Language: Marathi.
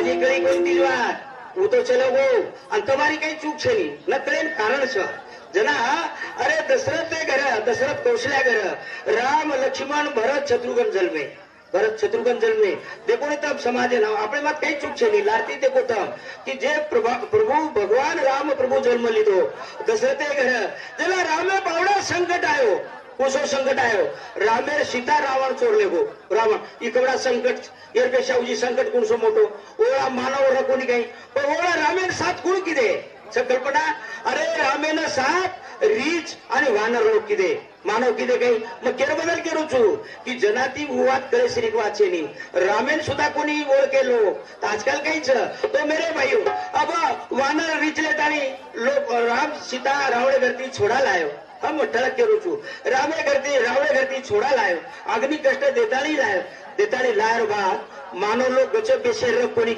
તમારી કઈ કોઈતી જ વાત હું તો ચલો ગો અને તમારી કઈ ચૂક છે નહીં ન કળે કારણ છે जना अरे दशरथ घर दशरथ कौशल्या घर राम लक्ष्मण भरत शत्रुघ्न जन्मे भरत शत्रुघ्न जन्मे देखो ने तब समाजे नाव આપણે માં કઈ ચૂક છે નહીં લારતી देखो तब कि जे प्रभु भगवान राम प्रभु जन्म लीधो दशरथे घर जेला रामे पावडा संकट आयो कोसो संकट आयो रामे सीता रावण चोरले गो रावण इकवडा संकट एरपेक्षा उजी संकट कोणसो मोठो ओळा मानव रकोनी काही पण ओळा रामे साथ कोण किदे संकल्पना अरे रामेन साथ रीच आणि वानर लोक किदे मानव किदे काही मग केर बदल करू छु की जनाती विवाद करे श्री वाचेनी रामेन सुद्धा कोणी ओळ केलो तर आजकाल काहीच तो मेरे भाईओ अब वानर रीचले ताणी लोक राम सीता रावणे घरती छोडा लायो हम ठळक करू छु रामे घरती रावणे घरती छोडा लायो अग्नि कष्ट देताणी लायो बा मानव लोक गच बेशेर कोणी